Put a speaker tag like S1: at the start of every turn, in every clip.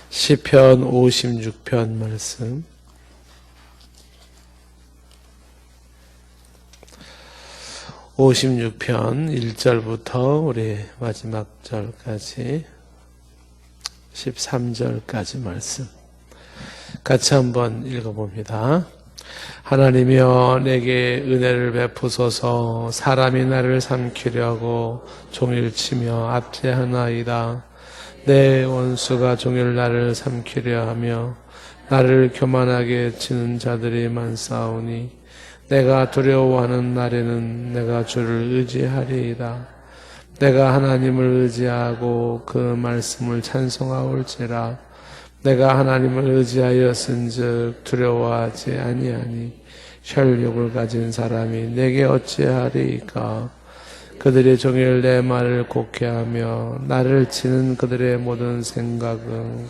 S1: 시편 56편 말씀. (56편) 1절부터 우리 마지막 절까지 13절까지 말씀 같이 한번 읽어봅니다. 하나님이여 내게 은혜를 베푸소서. 사람이 나를 삼키려고 종일 치며 압제하나이다. 내 원수가 종일 나를 삼키려 하며 나를 교만하게 치는 자들이 많사오니 내가 두려워하는 날에는 내가 주를 의지하리이다. 내가 하나님을 의지하고 그 말씀을 찬송하올지라. 내가 하나님을 의지하였은즉 두려워하지 아니하니 혈육을 가진 사람이 내게 어찌하리이까. 그들이 종일 내 말을 곡해하며 나를 치는 그들의 모든 생각은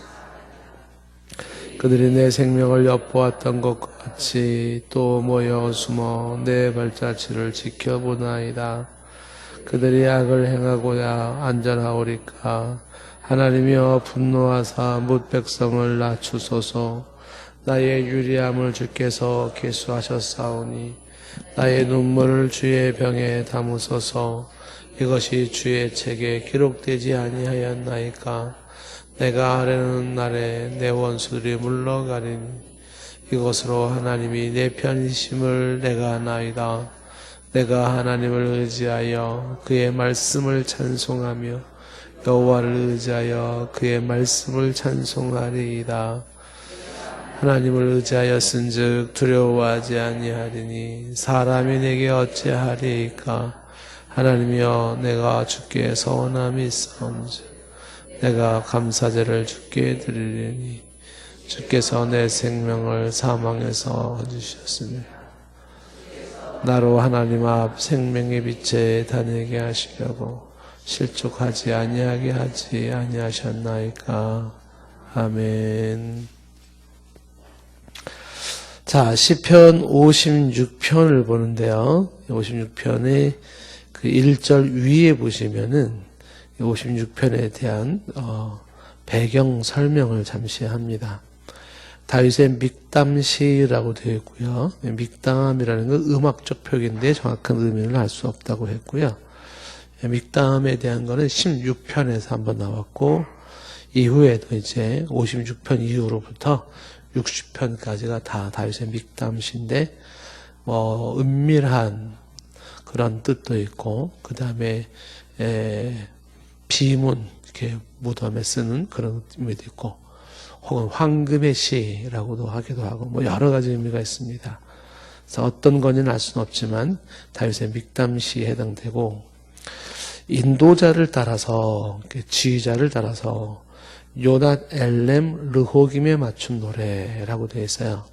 S1: 그들이 내 생명을 엿보았던 것 같이 또 모여 숨어 내 발자취를 지켜보나이다. 그들이 악을 행하고야 안전하오리까. 하나님이여 분노하사 뭇 백성을 낮추소서. 나의 유리함을 주께서 계수하셨사오니 나의 눈물을 주의 병에 담으소서. 이것이 주의 책에 기록되지 아니하였나이까. 내가 아뢰는 날에 내 원수들이 물러가리니 이것으로 하나님이 내 편이심을 내가 아나이다. 내가 하나님을 의지하여 그의 말씀을 찬송하며 여호와를 의지하여 그의 말씀을 찬송하리이다. 하나님을 의지하였은즉 두려워하지 아니하리니 사람이 내게 어찌하리이까. 하나님이여 내가 주께 서원함이 있사온즉 내가 감사제를 주께 드리리니 주께서 내 생명을 사망에서 얻으셨으니 나로 하나님 앞 생명의 빛에 다니게 하시려고 실족하지 아니하게 하지 아니하셨나이까. 아멘. 자, 시편 56편을 보는데요. 56편의 그 1절 위에 보시면은 56편에 대한 배경 설명을 잠시 합니다. 다윗의 믹담시라고 되어 있고요. 믹담이라는 건 음악적 표기인데 정확한 의미를 알 수 없다고 했고요. 믹담에 대한 거는 16편에서 한번 나왔고 이후에도 이제 56편 이후로부터 60편까지가 다 다윗의 믹담시인데 은밀한 그런 뜻도 있고 그 다음에 비문 이렇게 무덤에 쓰는 그런 의미도 있고 혹은 황금의 시라고도 하기도 하고 여러 가지 의미가 있습니다. 그래서 어떤 건지는 알 수는 없지만 다윗의 믹담시에 해당되고 인도자를 따라서 지휘자를 따라서 요낫 엘렘 르호김에 맞춘 노래라고 되어 있어요.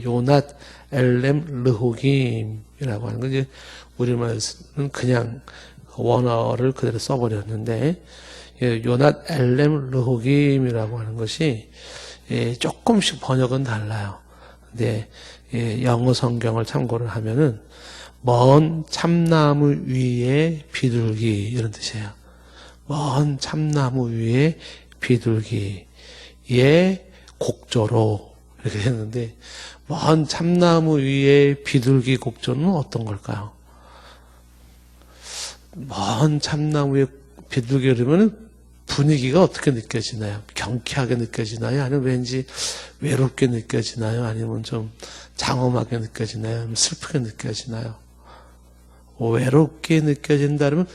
S1: 요낫 엘렘 르호김이라고 하는 건 우리말에서는 그냥 원어를 그대로 써버렸는데 요낫 엘렘 르호김이라고 하는 것이 조금씩 번역은 달라요. 근데 영어 성경을 참고를 하면은 먼 참나무 위에 비둘기 이런 뜻이에요. 먼 참나무 위에 비둘기의 곡조로 이렇게 됐는데 먼 참나무 위에 비둘기 곡조는 어떤 걸까요? 먼 참나무에 비둘기 그러면 분위기가 어떻게 느껴지나요? 경쾌하게 느껴지나요? 아니면 왠지 외롭게 느껴지나요? 아니면 좀 장엄하게 느껴지나요? 아니면 슬프게 느껴지나요? 외롭게 느껴진다면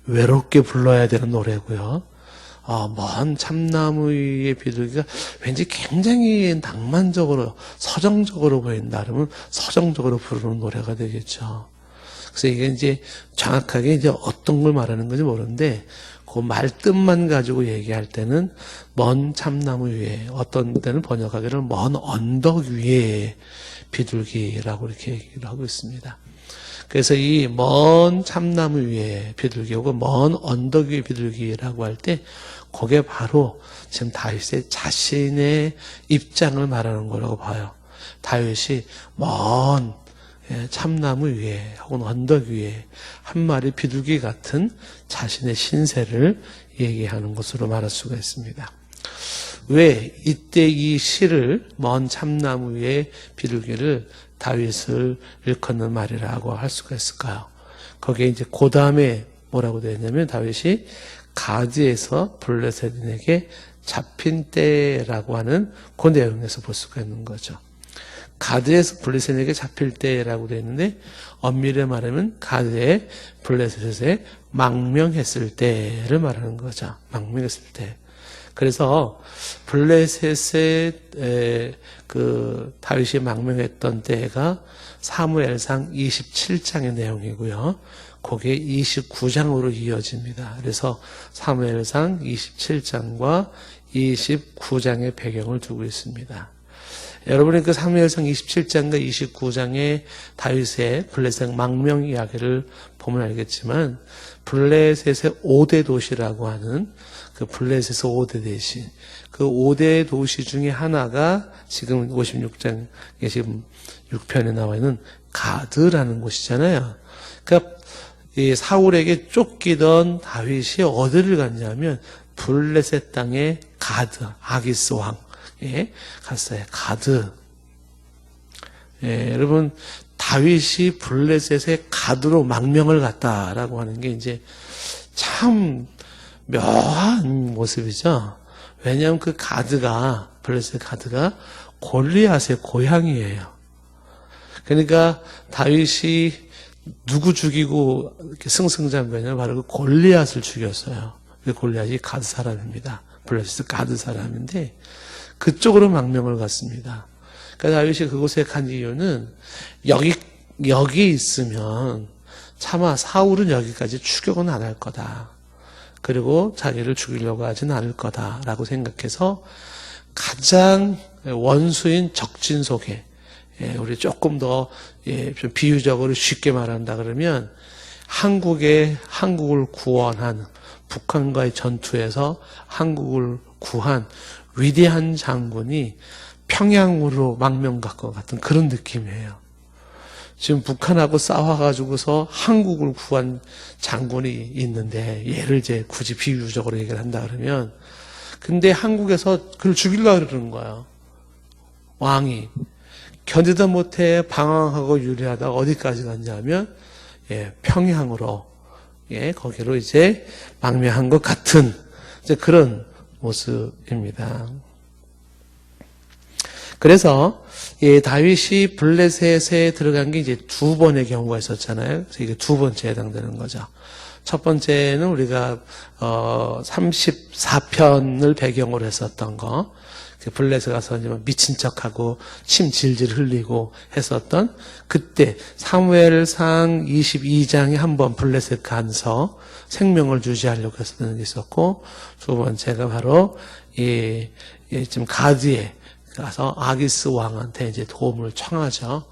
S1: 외롭게 불러야 되는 노래고요. 먼 참나무 위의 비둘기가 왠지 굉장히 낭만적으로 서정적으로 보인다 그러면 서정적으로 부르는 노래가 되겠죠. 그래서 이게 이제 정확하게 이제 어떤 걸 말하는 건지 모르는데 그 말뜻만 가지고 얘기할 때는 먼 참나무 위에, 어떤 때는 번역하기를 먼 언덕 위에 비둘기라고 이렇게 얘기를 하고 있습니다. 그래서 이 먼 참나무 위에 비둘기 혹은 먼 언덕 위에 비둘기라고 할 때 그게 바로 지금 다윗의 자신의 입장을 말하는 거라고 봐요. 다윗이 먼 참나무 위에 혹은 언덕 위에 한 마리 비둘기 같은 자신의 신세를 얘기하는 것으로 말할 수가 있습니다. 왜 이때 이 시를 먼 참나무 위에 비둘기를 다윗을 일컫는 말이라고 할 수가 있을까요? 거기에 이제 그 다음에 뭐라고 되어 있냐면 다윗이 가드에서 블레셋인에게 잡힌 때라고 하는 그 내용에서 볼 수가 있는 거죠. 가드에서 블레셋에게 잡힐 때라고 되어 있는데 엄밀히 말하면 가드에 블레셋에 망명했을 때를 말하는 거죠. 망명했을 때. 그래서 블레셋에 그 다윗이 망명했던 때가 사무엘상 27장의 내용이고요. 그게 29장으로 이어집니다. 그래서 사무엘상 27장과 29장의 배경을 두고 있습니다. 여러분이 그 사무엘상 27장과 29장의 다윗의 블레셋 망명 이야기를 보면 알겠지만 블레셋의 5대 도시라고 하는 그 블레셋의 5대 도시, 그 5대 도시 중에 하나가 지금 56장에 지금 6편에 나와 있는 가드라는 곳이잖아요. 그러니까 이 사울에게 쫓기던 다윗이 어디를 갔냐면 블레셋 땅의 가드, 아기스 왕에 갔어요. 가드. 예, 여러분 다윗이 블레셋의 가드로 망명을 갔다라고 하는 게 이제 참 묘한 모습이죠. 왜냐하면 그 가드가 블레셋 가드가 골리앗의 고향이에요. 그러니까 다윗이 누구 죽이고 이렇게 승승장구했냐면 바로 그 골리앗을 죽였어요. 그 골리앗이 가드 사람입니다. 블레셋 가드 사람인데 그쪽으로 망명을 갔습니다. 그러니까 다윗이 그곳에 간 이유는 여기 있으면 차마 사울은 여기까지 추격은 안 할 거다. 그리고 자기를 죽이려고 하진 않을 거다라고 생각해서 가장 원수인 적진 속에 우리 조금 더 좀 비유적으로 쉽게 말한다 그러면 한국을 구원한 북한과의 전투에서 한국을 구한 위대한 장군이 평양으로 망명 갈 것 같은 그런 느낌이에요. 지금 북한하고 싸워가지고서 한국을 구한 장군이 있는데 얘를 이제 굳이 비유적으로 얘기를 한다 그러면 근데 한국에서 그를 죽이려고 그러는 거예요. 왕이. 견디다 못해 방황하고 유리하다가 어디까지 갔냐면 평양으로 거기로 이제 망명한 것 같은 이제 그런 모습입니다. 그래서 다윗이 블레셋에 들어간 게 이제 두 번의 경우가 있었잖아요. 그래서 이게 두 번째에 해당되는 거죠. 첫 번째는 우리가 34편을 배경으로 했었던 거. 블레셋 가서 이제 미친 척하고 침 질질 흘리고 했었던 그때 사무엘상 22장에 한번 블레셋 간서 생명을 유지하려고 했었던 게 있었고 두 번째가 바로 지금 가드에 가서 아기스 왕한테 이제 도움을 청하죠.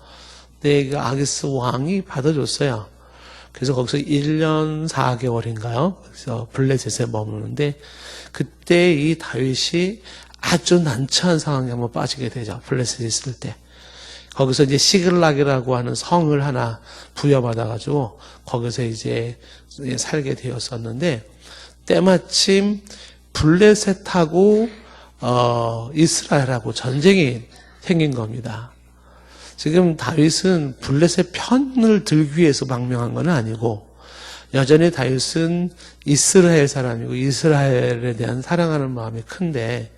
S1: 근데 그 아기스 왕이 받아줬어요. 그래서 거기서 1년 4개월인가요? 그래서 블레셋에 머무는데 그때 이 다윗이 아주 난처한 상황에 한번 빠지게 되죠. 블레셋에 있을 때. 거기서 이제 시글락이라고 하는 성을 하나 부여받아가지고 거기서 이제 살게 되었었는데 때마침 블레셋하고 이스라엘하고 전쟁이 생긴 겁니다. 지금 다윗은 블레셋 편을 들기 위해서 망명한 건 아니고 여전히 다윗은 이스라엘 사람이고 이스라엘에 대한 사랑하는 마음이 큰데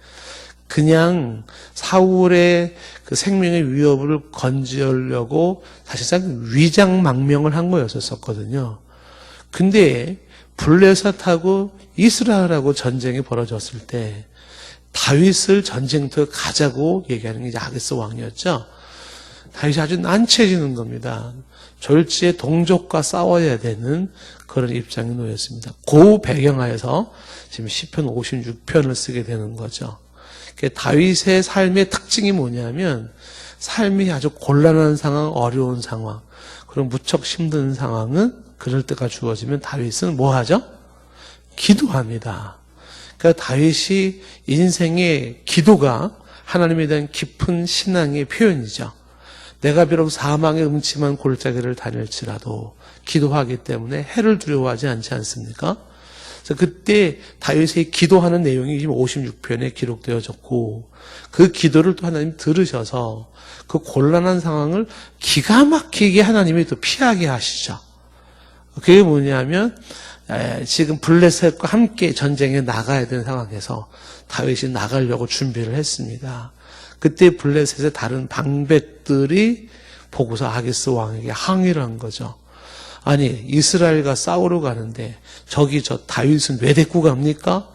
S1: 그냥 사울의 그 생명의 위협을 건지려고 사실상 위장 망명을 한 거였었거든요. 근데 블레셋하고 이스라엘하고 전쟁이 벌어졌을 때 다윗을 전쟁터에 가자고 얘기하는 게 이제 아기스 왕이었죠. 다윗이 아주 난처해지는 겁니다. 졸지에 동족과 싸워야 되는 그런 입장에 놓였습니다. 그 배경하에서 지금 시편 56편을 쓰게 되는 거죠. 다윗의 삶의 특징이 뭐냐면 삶이 아주 곤란한 상황, 어려운 상황, 그런 무척 힘든 상황은 그럴 때가 주어지면 다윗은 뭐 하죠? 기도합니다. 그러니까 다윗이 인생의 기도가 하나님에 대한 깊은 신앙의 표현이죠. 내가 비록 사망의 음침한 골짜기를 다닐지라도 기도하기 때문에 해를 두려워하지 않지 않습니까? 그래서 그때 다윗의 기도하는 내용이 지금 56편에 기록되어졌고 그 기도를 또 하나님 들으셔서 그 곤란한 상황을 기가 막히게 하나님이 또 피하게 하시죠. 그게 뭐냐면 지금 블레셋과 함께 전쟁에 나가야 되는 상황에서 다윗이 나가려고 준비를 했습니다. 그때 블레셋의 다른 방백들이 보고서 아기스 왕에게 항의를 한 거죠. 아니 이스라엘과 싸우러 가는데 저기 저 다윗은 왜 데리고 갑니까?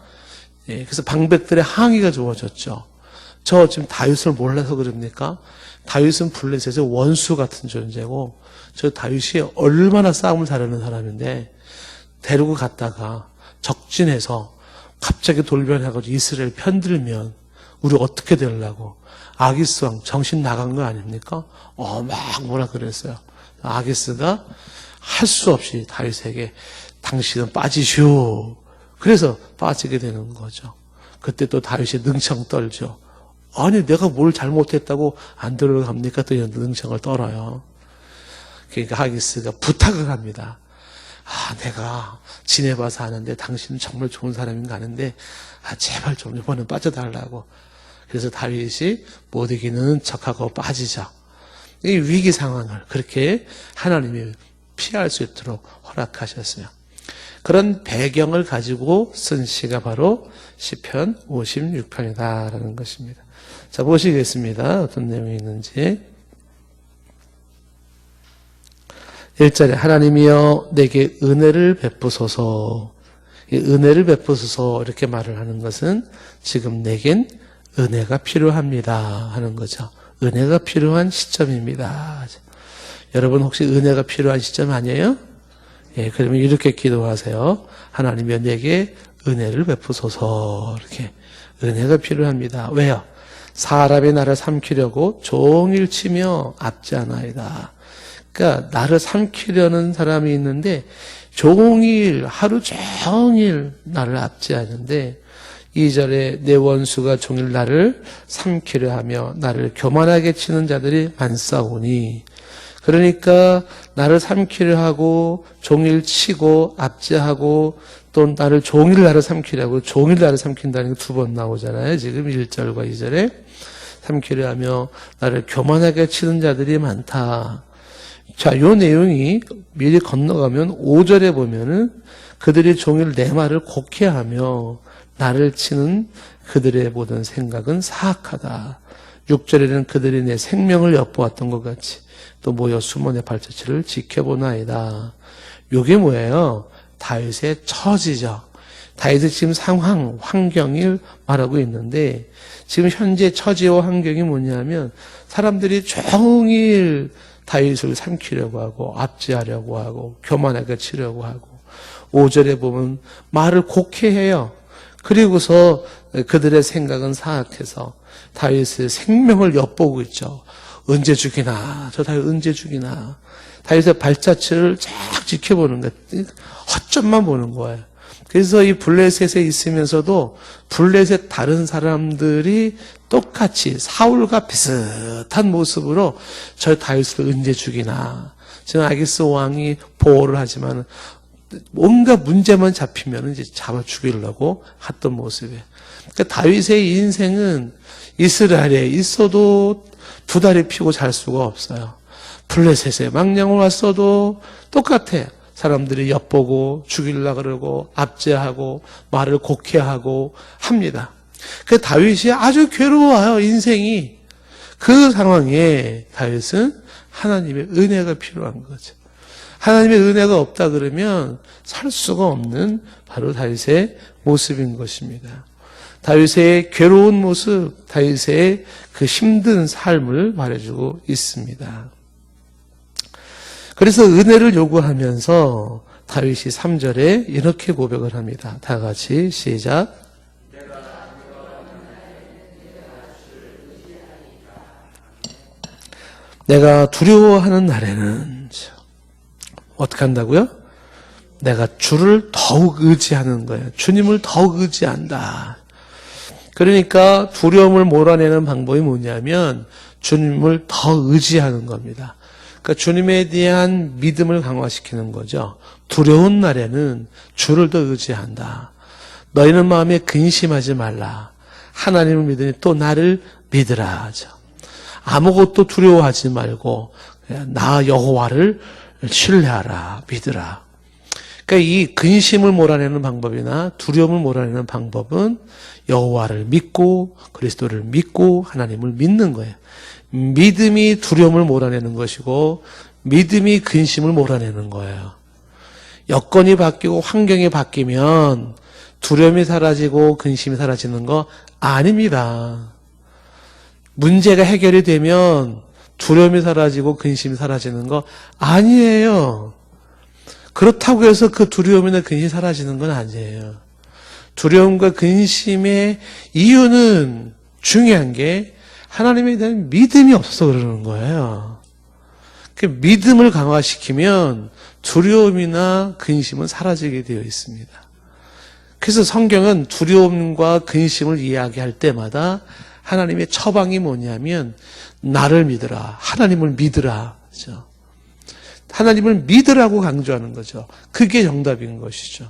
S1: 그래서 방백들의 항의가 주어졌죠. 저 지금 다윗을 몰라서 그럽니까? 다윗은 블레셋의 원수 같은 존재고 저 다윗이 얼마나 싸움을 잘하는 사람인데 데리고 갔다가 적진해서 갑자기 돌변해가지고 이스라엘 편들면 우리 어떻게 되려고 아기스 왕 정신 나간 거 아닙니까? 막 뭐라 그랬어요. 아기스가 할 수 없이 다윗에게 당신은 빠지시오. 그래서 빠지게 되는 거죠. 그때 또 다윗이 능청 떨죠. 아니 내가 뭘 잘못했다고 안 들어갑니까? 또 이런 능청을 떨어요. 그러니까 아기스가 부탁을 합니다. 내가 지내봐서 아는데 당신은 정말 좋은 사람인가 아는데 제발 좀 이번엔 빠져달라고. 그래서 다윗이 못 이기는 척하고 빠지죠. 이 위기 상황을 그렇게 하나님이 피할 수 있도록 허락하셨어요. 그런 배경을 가지고 쓴 시가 바로 시편 56편이다라는 것입니다. 자, 보시겠습니다. 어떤 내용이 있는지. 1절에 하나님이여 내게 은혜를 베푸소서. 이 은혜를 베푸소서 이렇게 말을 하는 것은 지금 내겐 은혜가 필요합니다 하는 거죠. 은혜가 필요한 시점입니다. 여러분 혹시 은혜가 필요한 시점 아니에요? 그러면 이렇게 기도하세요. 하나님이여 내게 은혜를 베푸소서. 이렇게 은혜가 필요합니다. 왜요? 사람이 나를 삼키려고 종일 치며 압제하나이다. 그러니까 나를 삼키려는 사람이 있는데 종일 하루 종일 나를 압제하는데 2절에 내 원수가 종일 나를 삼키려 하며 나를 교만하게 치는 자들이 많사오니 그러니까 나를 삼키려 하고 종일 치고 압제하고 또 나를 종일 나를 삼키려고 종일 나를 삼킨다는 게 2번 나오잖아요. 지금 1절과 2절에 삼키려 하며 나를 교만하게 치는 자들이 많다. 자, 요 내용이 미리 건너가면 5절에 보면은 그들이 종일 내 말을 곡해하며 나를 치는 그들의 모든 생각은 사악하다. 6절에는 그들이 내 생명을 엿보았던 것 같이 또 모여 숨어 내 발자취를 지켜보나이다. 요게 뭐예요? 다윗의 처지죠. 다윗의 지금 상황, 환경을 말하고 있는데 지금 현재 처지와 환경이 뭐냐면 사람들이 종일 다윗을 삼키려고 하고 압제하려고 하고 교만하게 치려고 하고 5절에 보면 말을 곡해해요. 그리고서 그들의 생각은 사악해서 다윗의 생명을 엿보고 있죠. 언제 죽이나 저 다윗 언제 죽이나 다윗의 발자취를 쫙 지켜보는 거예요. 허점만 보는 거예요. 그래서 이 블레셋에 있으면서도 블레셋 다른 사람들이 똑같이 사울과 비슷한 모습으로 저 다윗을 언제 죽이나 지금 아기스 왕이 보호를 하지만 뭔가 문제만 잡히면 이제 잡아 죽이려고 했던 모습이에요. 그러니까 다윗의 인생은 이스라엘에 있어도 두 다리 피고 잘 수가 없어요. 블레셋에 망령을 왔어도 똑같아요. 사람들이 엿보고 죽이려고 그러고 압제하고 말을 곡해하고 합니다. 그 다윗이 아주 괴로워요. 인생이. 그 상황에 다윗은 하나님의 은혜가 필요한 거죠. 하나님의 은혜가 없다 그러면 살 수가 없는 바로 다윗의 모습인 것입니다. 다윗의 괴로운 모습, 다윗의 그 힘든 삶을 말해주고 있습니다. 그래서 은혜를 요구하면서 다윗이 3절에 이렇게 고백을 합니다. 다 같이 시작. 내가 두려워하는 날에는 어떻게 한다고요? 내가 주를 더욱 의지하는 거예요. 주님을 더욱 의지한다. 그러니까 두려움을 몰아내는 방법이 뭐냐면 주님을 더 의지하는 겁니다. 그러니까 주님에 대한 믿음을 강화시키는 거죠. 두려운 날에는 주를 더 의지한다. 너희는 마음에 근심하지 말라. 하나님을 믿으니 또 나를 믿으라 하죠. 아무것도 두려워하지 말고 나 여호와를 신뢰하라, 믿으라. 그러니까 이 근심을 몰아내는 방법이나 두려움을 몰아내는 방법은 여호와를 믿고 그리스도를 믿고 하나님을 믿는 거예요. 믿음이 두려움을 몰아내는 것이고 믿음이 근심을 몰아내는 거예요. 여건이 바뀌고 환경이 바뀌면 두려움이 사라지고 근심이 사라지는 거 아닙니다. 문제가 해결이 되면 두려움이 사라지고 근심이 사라지는 거 아니에요. 그렇다고 해서 그 두려움이나 근심이 사라지는 건 아니에요. 두려움과 근심의 이유는 중요한 게 하나님에 대한 믿음이 없어서 그러는 거예요. 그 믿음을 강화시키면 두려움이나 근심은 사라지게 되어 있습니다. 그래서 성경은 두려움과 근심을 이야기할 때마다 하나님의 처방이 뭐냐면 나를 믿으라, 하나님을 믿으라. 그렇죠? 하나님을 믿으라고 강조하는 거죠. 그게 정답인 것이죠.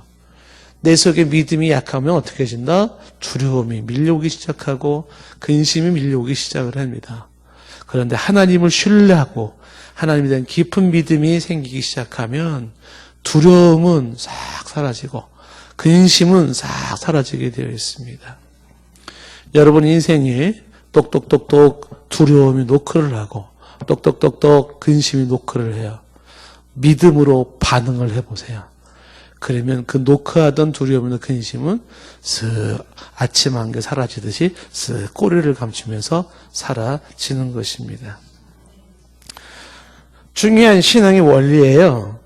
S1: 내 속에 믿음이 약하면 어떻게 해진다? 두려움이 밀려오기 시작하고 근심이 밀려오기 시작을 합니다. 그런데 하나님을 신뢰하고 하나님에 대한 깊은 믿음이 생기기 시작하면 두려움은 싹 사라지고 근심은 싹 사라지게 되어 있습니다. 여러분 인생에 똑똑똑똑 두려움이 노크를 하고 똑똑똑똑 근심이 노크를 해요. 믿음으로 반응을 해보세요. 그러면 그 노크하던 두려움이나 근심은 쓱 아침 안개 사라지듯이 쓱 꼬리를 감추면서 사라지는 것입니다. 중요한 신앙의 원리예요.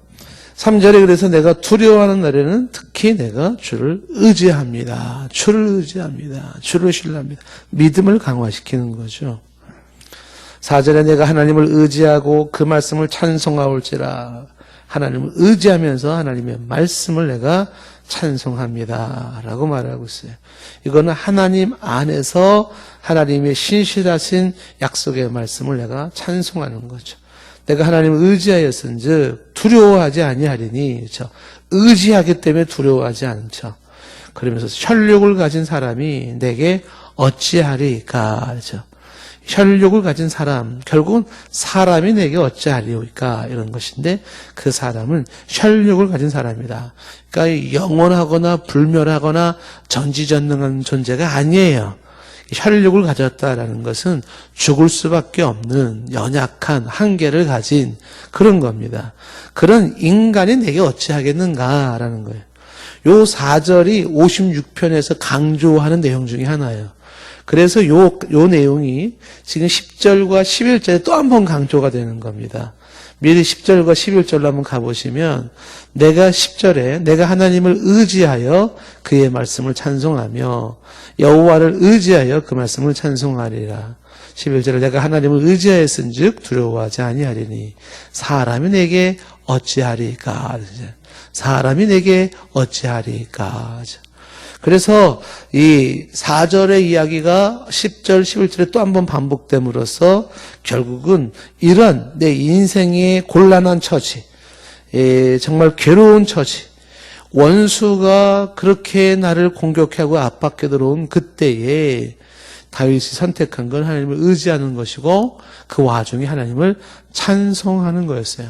S1: 3절에 그래서 내가 두려워하는 날에는 특히 내가 주를 의지합니다. 주를 의지합니다. 주를 신뢰합니다. 믿음을 강화시키는 거죠. 4절에 내가 하나님을 의지하고 그 말씀을 찬송하올지라. 하나님을 의지하면서 하나님의 말씀을 내가 찬송합니다. 라고 말하고 있어요. 이거는 하나님 안에서 하나님의 신실하신 약속의 말씀을 내가 찬송하는 거죠. 내가 하나님을 의지하였은즉 두려워하지 아니하리니, 그렇죠? 의지하기 때문에 두려워하지 않죠. 그러면서 혈육을 가진 사람이 내게 어찌하리까, 그렇죠? 혈육을 가진 사람, 결국은 사람이 내게 어찌하리까 이런 것인데 그 사람은 혈육을 가진 사람이다. 그러니까 영원하거나 불멸하거나 전지전능한 존재가 아니에요. 혈육을 가졌다라는 것은 죽을 수밖에 없는 연약한 한계를 가진 그런 겁니다. 그런 인간이 내게 어찌하겠는가라는 거예요. 요 4절이 56편에서 강조하는 내용 중에 하나예요. 그래서 요 내용이 지금 10절과 11절에 또 한 번 강조가 되는 겁니다. 미리 10절과 11절로 한번 가보시면 내가 10절에 내가 하나님을 의지하여 그의 말씀을 찬송하며 여호와를 의지하여 그 말씀을 찬송하리라. 11절에 내가 하나님을 의지하였은즉 두려워하지 아니하리니 사람이 내게 어찌하리까. 사람이 내게 어찌하리까. 그래서 이 4절의 이야기가 10절, 11절에 또 한 번 반복됨으로써 결국은 이런 내 인생의 곤란한 처지, 정말 괴로운 처지, 원수가 그렇게 나를 공격하고 압박해 들어온 그때에 다윗이 선택한 건 하나님을 의지하는 것이고 그 와중에 하나님을 찬송하는 거였어요.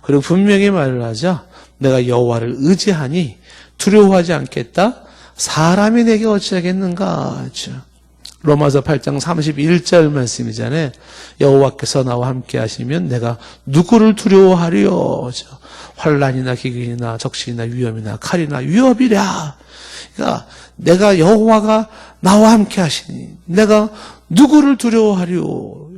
S1: 그리고 분명히 말을 하죠. 내가 여호와를 의지하니 두려워하지 않겠다. 사람이 내게 어찌하겠는가 하죠. 로마서 8장 31절 말씀이잖아요. 여호와께서 나와 함께 하시면 내가 누구를 두려워하리요. 환난이나 기근이나 적신이나 위험이나 칼이나 위협이랴. 그러니까 내가 여호와가 나와 함께 하시니 내가 누구를 두려워하리요.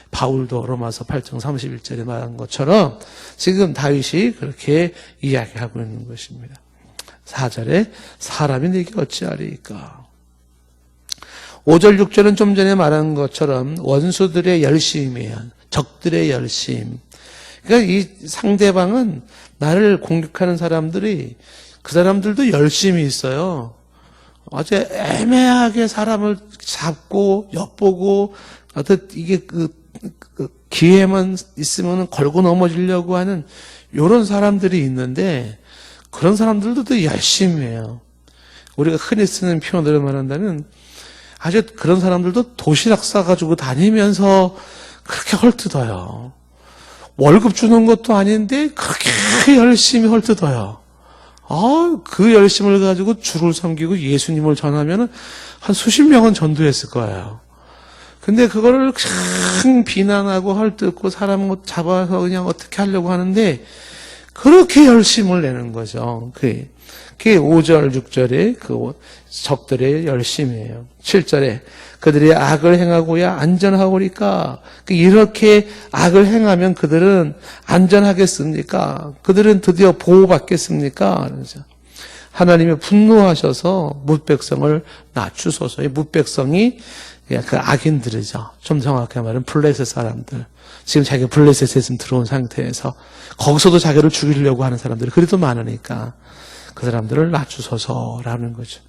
S1: 바울도 로마서 8장 31절에 말한 것처럼 지금 다윗이 그렇게 이야기하고 있는 것입니다. 4절에 사람이 내게 어찌하리까. 5절 6절은 좀 전에 말한 것처럼 원수들의 열심이에요. 적들의 열심. 그러니까 이 상대방은 나를 공격하는 사람들이 그 사람들도 열심이 있어요. 아주 애매하게 사람을 잡고 엿보고 이게 기회만 있으면 걸고 넘어지려고 하는 이런 사람들이 있는데, 그런 사람들도 또 열심히 해요. 우리가 흔히 쓰는 표현으로 말한다면 아주 그런 사람들도 도시락 싸가지고 다니면서 그렇게 헐뜯어요. 월급 주는 것도 아닌데 그렇게 열심히 헐뜯어요. 그 열심을 가지고 주를 섬기고 예수님을 전하면 한 수십 명은 전도했을 거예요. 근데 그거를 참 비난하고 헐뜯고 사람 잡아서 그냥 어떻게 하려고 하는데 그렇게 열심을 내는 거죠. 그게 5절, 6절에 그 적들의 열심이에요. 7절에 그들이 악을 행하고야 안전하오리까? 이렇게 악을 행하면 그들은 안전하겠습니까? 그들은 드디어 보호받겠습니까? 그러죠. 하나님이 분노하셔서 뭇백성을 낮추소서. 이 뭇백성이 그 악인들이죠. 좀 정확하게 말하면 블레셋 사람들. 지금 자기가 블레셋에 지금 들어온 상태에서 거기서도 자기를 죽이려고 하는 사람들이 그래도 많으니까 그 사람들을 낮추소서라는 거죠.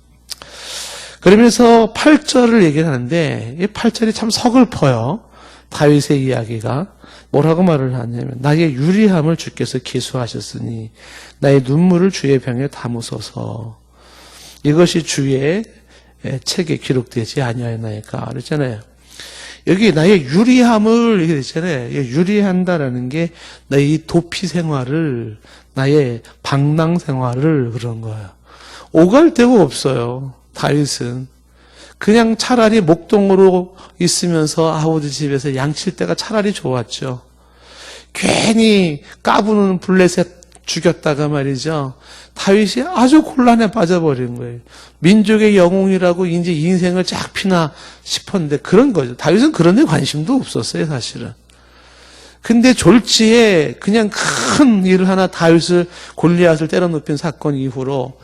S1: 그러면서 8절을 얘기를 하는데 이 8절이 참 서글퍼요. 다윗의 이야기가 뭐라고 말을 하냐면 나의 유리함을 주께서 기수하셨으니 나의 눈물을 주의 병에 담으소서. 이것이 주의 책에 기록되지 아니하였나이까 그랬잖아요. 여기 나의 유리함을 이렇게 됐잖아요. 유리한다라는 게 나의 도피 생활을, 나의 방랑 생활을 그런 거예요. 오갈 데가 없어요. 다윗은 그냥 차라리 목동으로 있으면서 아버지 집에서 양칠 때가 차라리 좋았죠. 괜히 까부는 블레셋 죽였다가 말이죠. 다윗이 아주 곤란에 빠져버린 거예요. 민족의 영웅이라고 이제 인생을 쫙 피나 싶었는데 그런 거죠. 다윗은 그런 데 관심도 없었어요, 사실은. 근데 졸지에 그냥 큰 일을 하나 다윗을 골리앗을 때려 눕힌 사건 이후로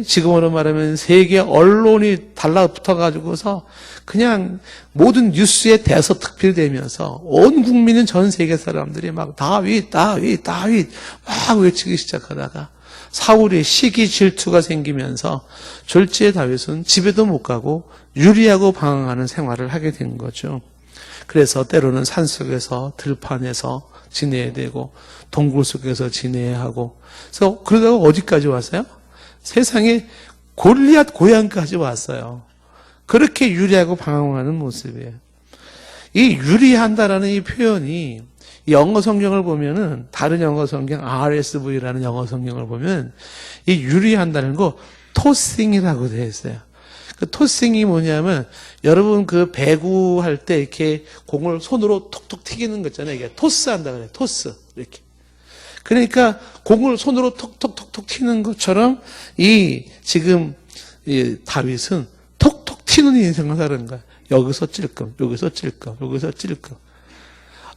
S1: 지금으로 말하면 세계 언론이 달라붙어 가지고서 그냥 모든 뉴스에 대서특필되면서 온 국민은 전 세계 사람들이 막 다윗 막 외치기 시작하다가 사울의 시기 질투가 생기면서 졸지에 다윗은 집에도 못 가고 유리하고 방황하는 생활을 하게 된 거죠. 그래서 때로는 산속에서 들판에서 지내야 되고 동굴 속에서 지내야 하고 그래서 그러다가 어디까지 왔어요? 세상에 골리앗 고향까지 왔어요. 그렇게 유리하고 방황하는 모습이에요. 이 유리한다라는 이 표현이 영어 성경을 보면은 다른 영어 성경 RSV라는 영어 성경을 보면 이 유리한다는 거 토싱이라고 되어 있어요. 그 토싱이 뭐냐면 여러분 그 배구 할 때 이렇게 공을 손으로 톡톡 튀기는 거 있잖아요. 이게 토스한다 그래요. 토스 이렇게. 그러니까 공을 손으로 톡톡톡톡 튀는 것처럼 이 지금 이 다윗은 톡톡 튀는 인생을 사는 거야. 여기서 찔끔, 여기서 찔끔, 여기서 찔끔.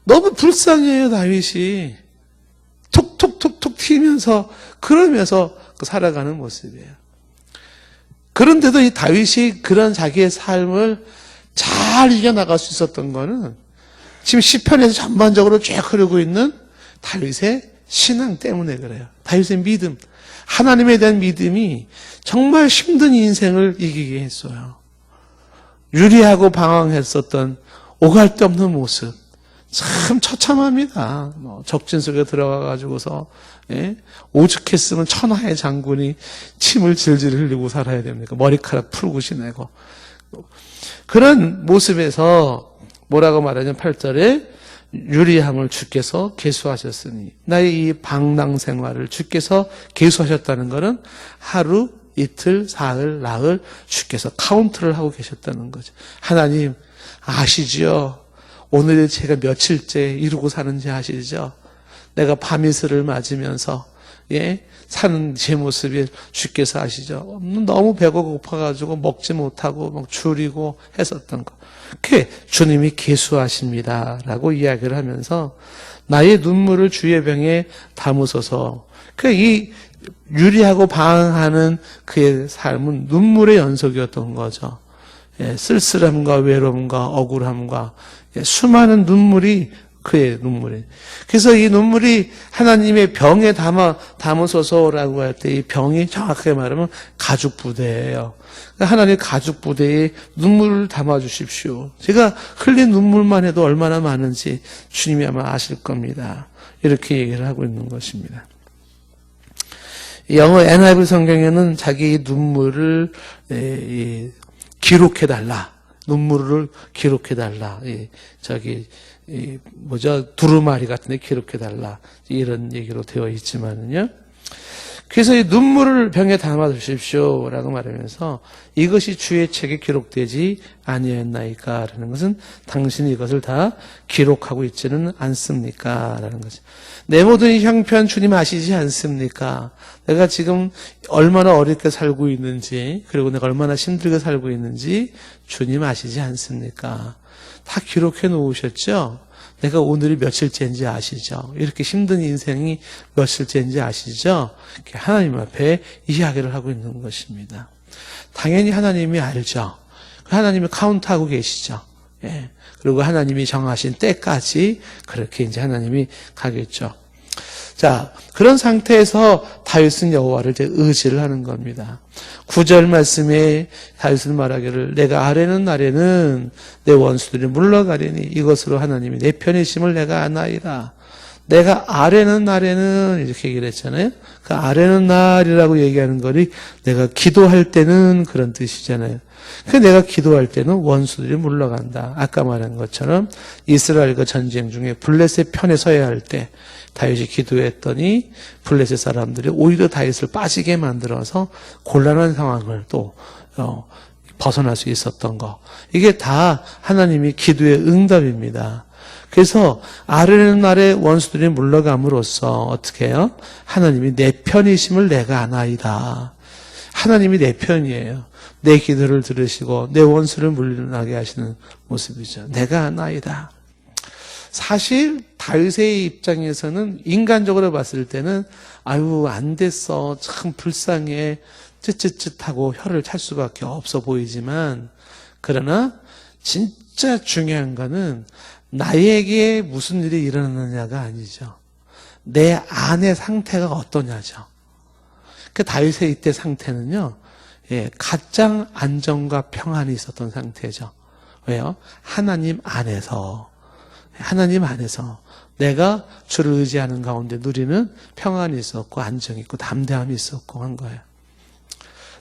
S1: 너무 불쌍해요 다윗이. 톡톡톡톡 튀면서 그러면서 살아가는 모습이에요. 그런데도 이 다윗이 그런 자기의 삶을 잘 이겨나갈 수 있었던 거는 지금 시편에서 전반적으로 쭉 흐르고 있는 다윗의 신앙 때문에 그래요. 다윗의 믿음, 하나님에 대한 믿음이 정말 힘든 인생을 이기게 했어요. 유리하고 방황했었던 오갈 데 없는 모습 참 처참합니다. 적진 속에 들어가가지고서 오죽했으면 천하의 장군이 침을 질질 흘리고 살아야 됩니까? 머리카락 풀고 지내고 그런 모습에서 뭐라고 말하냐면 8절에 유리함을 주께서 계수하셨으니 나의 이 방랑 생활을 주께서 계수하셨다는 것은 하루, 이틀, 사흘, 나흘 주께서 카운트를 하고 계셨다는 거죠. 하나님 아시지요? 오늘 제가 며칠째 이루고 사는지 아시죠? 내가 밤이슬을 맞으면서 사는 제 모습이 주께서 아시죠? 너무 배가 고파가지고 먹지 못하고 막 줄이고 했었던 거. 그게 주님이 계수하십니다라고 이야기를 하면서 나의 눈물을 주의 병에 담으소서. 이 유리하고 방황하는 그의 삶은 눈물의 연속이었던 거죠. 쓸쓸함과 외로움과 억울함과 수많은 눈물이 그의 눈물이. 그래서 이 눈물이 하나님의 병에 담으소서라고 할 때 이 병이 정확하게 말하면 가죽 부대예요. 하나님 가죽 부대에 눈물을 담아 주십시오. 제가 흘린 눈물만 해도 얼마나 많은지 주님이 아마 아실 겁니다. 이렇게 얘기를 하고 있는 것입니다. 영어 NIV 성경에는 자기 눈물을 기록해달라. 눈물을 기록해달라. 두루마리 같은 데 기록해달라. 이런 얘기로 되어 있지만은요. 그래서 이 눈물을 병에 담아 주십시오. 라고 말하면서 이것이 주의 책에 기록되지 아니했나이까? 라는 것은 당신이 이것을 다 기록하고 있지는 않습니까? 라는 거죠. 내 모든 형편 주님 아시지 않습니까? 내가 지금 얼마나 어렵게 살고 있는지, 그리고 내가 얼마나 힘들게 살고 있는지 주님 아시지 않습니까? 다 기록해 놓으셨죠? 내가 오늘이 며칠째인지 아시죠? 이렇게 힘든 인생이 며칠째인지 아시죠? 하나님 앞에 이야기를 하고 있는 것입니다. 당연히 하나님이 알죠. 하나님이 카운트하고 계시죠. 예. 그리고 하나님이 정하신 때까지 그렇게 이제 하나님이 가겠죠. 자, 그런 상태에서 다윗은 여호와를 이제 의지를 하는 겁니다. 9절 말씀에 다윗은 말하기를 내가 아뢰는 날에는 내 원수들이 물러가리니 이것으로 하나님이 내 편이심을 내가 아나이다. 내가 아뢰는 날에는 이렇게 얘기를 했잖아요. 그 아뢰는 날이라고 얘기하는 거니 내가 기도할 때는 그런 뜻이잖아요. 그 내가 기도할 때는 원수들이 물러간다. 아까 말한 것처럼 이스라엘과 전쟁 중에 블레셋 편에 서야 할 때 다윗이 기도했더니 블레셋 사람들이 오히려 다윗을 빠지게 만들어서 곤란한 상황을 또 벗어날 수 있었던 거. 이게 다 하나님이 기도의 응답입니다. 그래서 아뢰는 날에 원수들이 물러감으로써 어떻게 해요? 하나님이 내 편이심을 내가 아나이다. 하나님이 내 편이에요. 내 기도를 들으시고 내 원수를 물러나게 하시는 모습이죠. 내가 아나이다. 사실 다윗의 입장에서는 인간적으로 봤을 때는 아유 안 됐어. 참 불쌍해. 쯧쯧쯧하고 혀를 찰 수밖에 없어 보이지만 그러나 진짜 중요한 거는 나에게 무슨 일이 일어나느냐가 아니죠. 내 안의 상태가 어떠냐죠. 그 다윗의 이때 상태는요. 가장 안정과 평안이 있었던 상태죠. 왜요? 하나님 안에서 내가 주를 의지하는 가운데 누리는 평안이 있었고 안정이 있고 담대함이 있었고 한 거예요.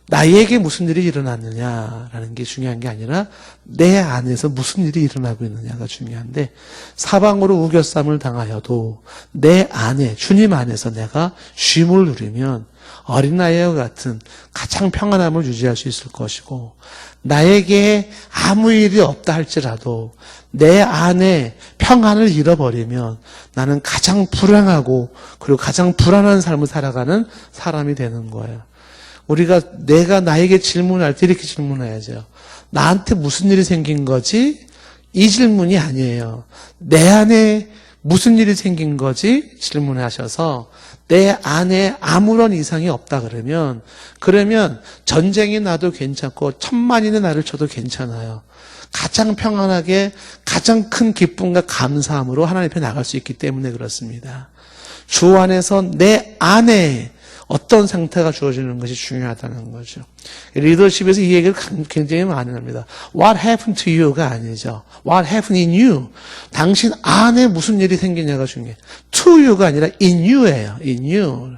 S1: 나에게 무슨 일이 일어났느냐라는 게 중요한 게 아니라 내 안에서 무슨 일이 일어나고 있느냐가 중요한데 사방으로 우겨쌈을 당하여도 내 안에 주님 안에서 내가 쉼을 누리면 어린아이와 같은 가장 평안함을 유지할 수 있을 것이고 나에게 아무 일이 없다 할지라도 내 안에 평안을 잃어버리면 나는 가장 불행하고 그리고 가장 불안한 삶을 살아가는 사람이 되는 거예요. 내가 나에게 질문할 때 이렇게 질문해야죠. 나한테 무슨 일이 생긴 거지? 이 질문이 아니에요. 내 안에 무슨 일이 생긴 거지? 질문하셔서 내 안에 아무런 이상이 없다 그러면 전쟁이 나도 괜찮고 천만인의 나를 쳐도 괜찮아요. 가장 평안하게 가장 큰 기쁨과 감사함으로 하나님 앞에 나갈 수 있기 때문에 그렇습니다. 주 안에서 내 안에 어떤 상태가 주어지는 것이 중요하다는 거죠. 리더십에서 이 얘기를 굉장히 많이 합니다. What happened to you가 아니죠. What happened in you. 당신 안에 무슨 일이 생기냐가 중요해요. To you가 아니라 in you예요. in you.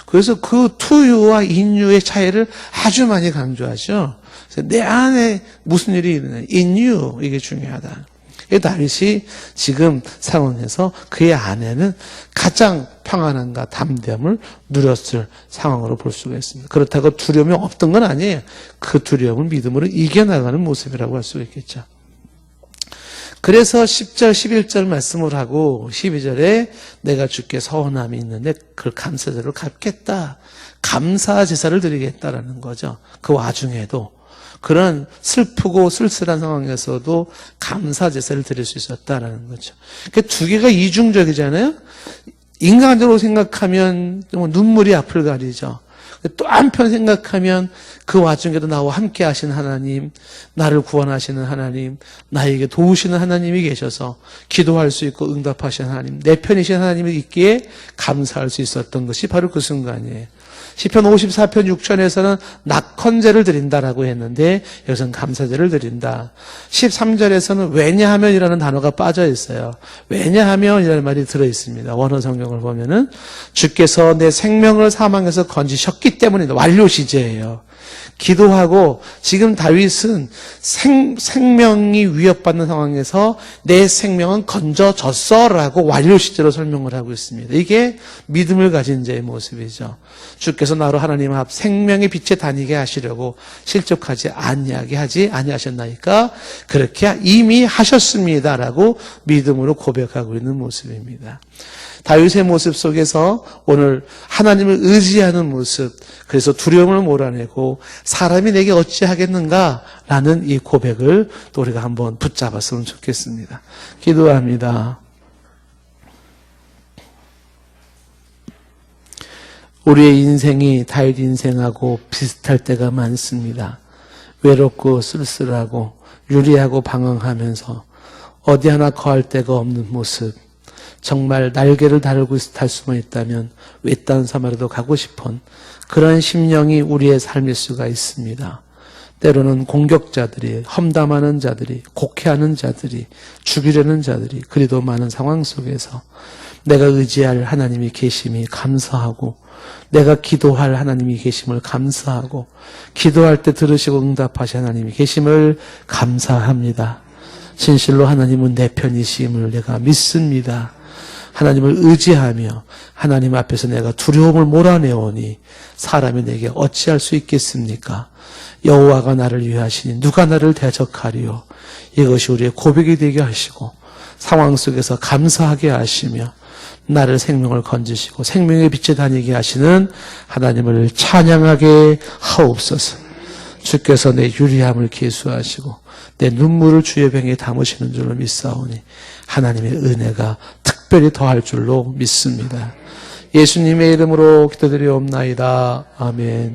S1: 그래서 그 to you와 in you의 차이를 아주 많이 강조하죠. 그래서 내 안에 무슨 일이 일어나요. in you. 이게 중요하다. 다윗이 지금 상황에서 그의 안에는 가장 평안함과 담대함을 누렸을 상황으로 볼 수가 있습니다. 그렇다고 두려움이 없던 건 아니에요. 그 두려움을 믿음으로 이겨나가는 모습이라고 할 수 있겠죠. 그래서 10절, 11절 말씀을 하고 12절에 내가 주께 서운함이 있는데 그 감사제를 갚겠다. 감사 제사를 드리겠다라는 거죠. 그 와중에도 그런 슬프고 쓸쓸한 상황에서도 감사 제사를 드릴 수 있었다라는 거죠. 그러니까 두 개가 이중적이잖아요. 인간적으로 생각하면 눈물이 앞을 가리죠. 또 한편 생각하면 그 와중에도 나와 함께 하신 하나님, 나를 구원하시는 하나님, 나에게 도우시는 하나님이 계셔서 기도할 수 있고 응답하시는 하나님, 내 편이신 하나님이 있기에 감사할 수 있었던 것이 바로 그 순간이에요. 시편 54편 6절에서는 낙헌제를 드린다라고 했는데 여기서는 감사제를 드린다. 13절에서는 왜냐하면이라는 단어가 빠져 있어요. 왜냐하면이라는 말이 들어 있습니다. 원어 성경을 보면은 주께서 내 생명을 사망에서 건지셨기 때문이다. 완료 시제예요. 기도하고 지금 다윗은 생명이 위협받는 상황에서 내 생명은 건져졌어라고 완료 시제로 설명을 하고 있습니다. 이게 믿음을 가진 자의 모습이죠. 주께서 나로 하나님 앞 생명의 빛에 다니게 하시려고 실족하지 아니하게 하지 아니하셨나이까 그렇게 이미 하셨습니다라고 믿음으로 고백하고 있는 모습입니다. 다윗의 모습 속에서 오늘 하나님을 의지하는 모습, 그래서 두려움을 몰아내고 사람이 내게 어찌하겠는가라는 이 고백을 또 우리가 한번 붙잡았으면 좋겠습니다. 기도합니다. 우리의 인생이 다윗 인생하고 비슷할 때가 많습니다. 외롭고 쓸쓸하고 유리하고 방황하면서 어디 하나 거할 데가 없는 모습, 정말 날개를 달고 탈 수만 있다면 외딴 사마리도 가고 싶은 그런 심령이 우리의 삶일 수가 있습니다. 때로는 공격자들이, 험담하는 자들이, 곡해하는 자들이, 죽이려는 자들이 그리도 많은 상황 속에서 내가 의지할 하나님이 계심이 감사하고 내가 기도할 하나님이 계심을 감사하고 기도할 때 들으시고 응답하신 하나님이 계심을 감사합니다. 진실로 하나님은 내 편이심을 내가 믿습니다. 하나님을 의지하며 하나님 앞에서 내가 두려움을 몰아내오니 사람이 내게 어찌할 수 있겠습니까? 여호와가 나를 위하시니 누가 나를 대적하리요? 이것이 우리의 고백이 되게 하시고 상황 속에서 감사하게 하시며 나를 생명을 건지시고 생명의 빛에 다니게 하시는 하나님을 찬양하게 하옵소서. 주께서 내 유리함을 계수하시고 내 눈물을 주의 병에 담으시는 줄로 믿사오니 하나님의 은혜가 특별히 더할 줄로 믿습니다. 예수님의 이름으로 기도드리옵나이다. 아멘.